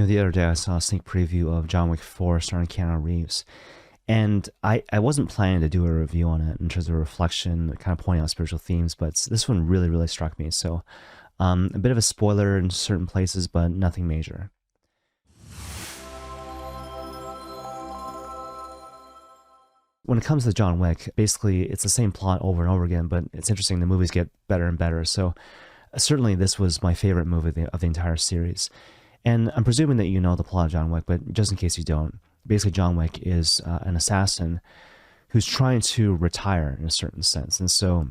The other day I saw a sneak preview of John Wick 4 starring Keanu Reeves. And I wasn't planning to do a review on it in terms of reflection, kind of pointing out spiritual themes, but this one really, really struck me. So, a bit of a spoiler in certain places, but nothing major. When it comes to John Wick, basically it's the same plot over and over again, but it's interesting, the movies get better and better. So, certainly this was my favorite movie of the entire series. And I'm presuming that you know the plot of John Wick, but just in case you don't, basically John Wick is an assassin who's trying to retire in a certain sense. And so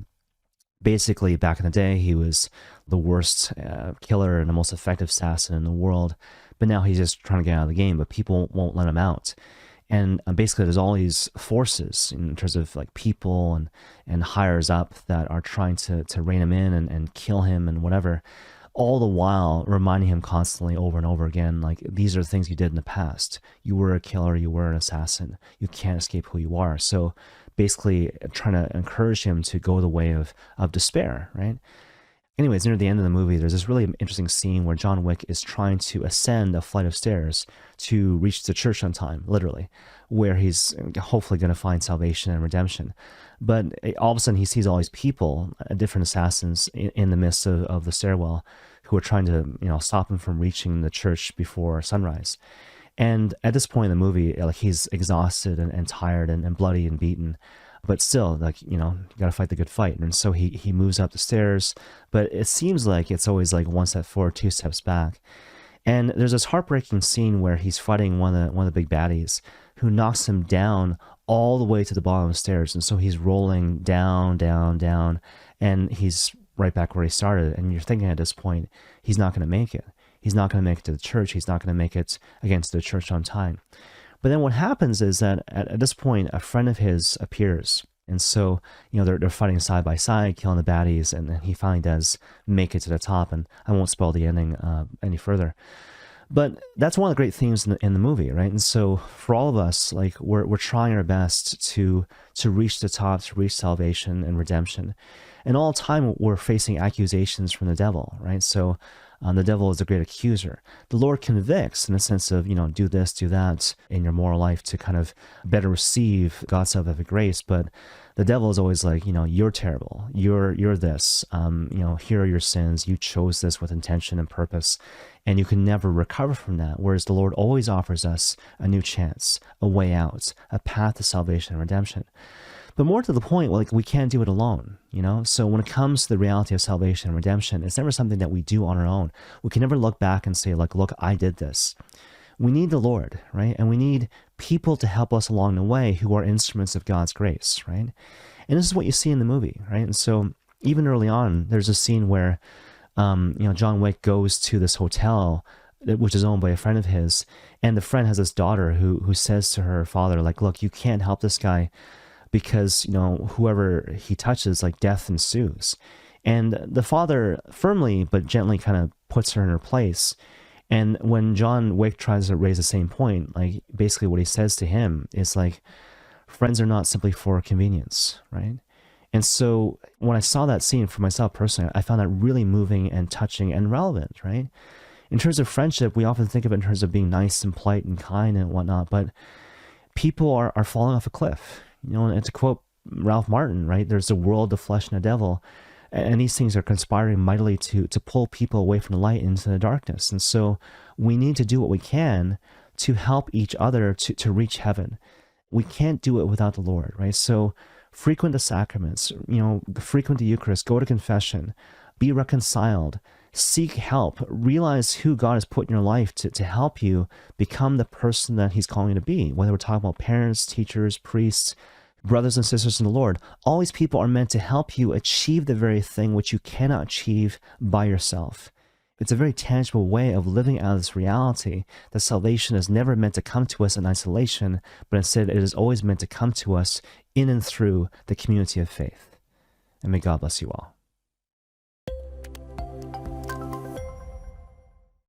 basically back in the day, he was the worst killer and the most effective assassin in the world. But now he's just trying to get out of the game, but people won't let him out. And basically there's all these forces in terms of like people and hires up that are trying to rein him in and kill him and whatever, all the while reminding him constantly over and over again, like, these are things you did in the past. You were a killer, you were an assassin, you can't escape who you are. So basically trying to encourage him to go the way of despair, right? Anyways, near the end of the movie, there's this really interesting scene where John Wick is trying to ascend a flight of stairs to reach the church on time, literally, where he's hopefully going to find salvation and redemption. But all of a sudden, he sees all these people, different assassins, in the midst of the stairwell, who are trying to, stop him from reaching the church before sunrise. And at this point in the movie, like, he's exhausted and tired and bloody and beaten. But still, like, you got to fight the good fight. And so he moves up the stairs, but it seems like it's always like one step forward, two steps back. And there's this heartbreaking scene where he's fighting one of the big baddies who knocks him down all the way to the bottom of the stairs. And so he's rolling down, down, down, and he's right back where he started. And you're thinking at this point, he's not going to make it. He's not going to make it to the church. He's not going to make it, again, to the church on time. But then what happens is that at this point, a friend of his appears. And so, they're fighting side by side, killing the baddies, and he finally does make it to the top. And I won't spoil the ending any further. But that's one of the great themes in the movie, right? And so for all of us, like, we're trying our best to reach the top, to reach salvation and redemption. And all the time we're facing accusations from the devil, right? So the devil is the great accuser. The Lord convicts in the sense of, do this, do that in your moral life to kind of better receive God's salvific grace. But the devil is always like, you're terrible. You're this. Here are your sins. You chose this with intention and purpose, and you can never recover from that. Whereas the Lord always offers us a new chance, a way out, a path to salvation and redemption. But more to the point, like, we can't do it alone, So when it comes to the reality of salvation and redemption, it's never something that we do on our own. We can never look back and say, like, look, I did this. We need the Lord, right? And we need people to help us along the way who are instruments of God's grace, right? And this is what you see in the movie, right? And so even early on, there's a scene where, John Wick goes to this hotel, which is owned by a friend of his, and the friend has this daughter who says to her father, like, look, you can't help this guy, because, whoever he touches, like, death ensues. And the father firmly but gently kind of puts her in her place. And when John Wick tries to raise the same point, like, basically what he says to him is like, friends are not simply for convenience, right? And so when I saw that scene for myself personally, I found that really moving and touching and relevant, right? In terms of friendship, we often think of it in terms of being nice and polite and kind and whatnot, but people are falling off a cliff. And to quote Ralph Martin, right, there's the world, the flesh, and the devil. And these things are conspiring mightily to pull people away from the light into the darkness. And so we need to do what we can to help each other to reach heaven. We can't do it without the Lord, right? So frequent the sacraments, frequent the Eucharist, go to confession, be reconciled, seek help, realize who God has put in your life to help you become the person that he's calling you to be. Whether we're talking about parents, teachers, priests, brothers and sisters in the Lord, all these people are meant to help you achieve the very thing which you cannot achieve by yourself. It's a very tangible way of living out of this reality that salvation is never meant to come to us in isolation, but instead it is always meant to come to us in and through the community of faith. And may God bless you all.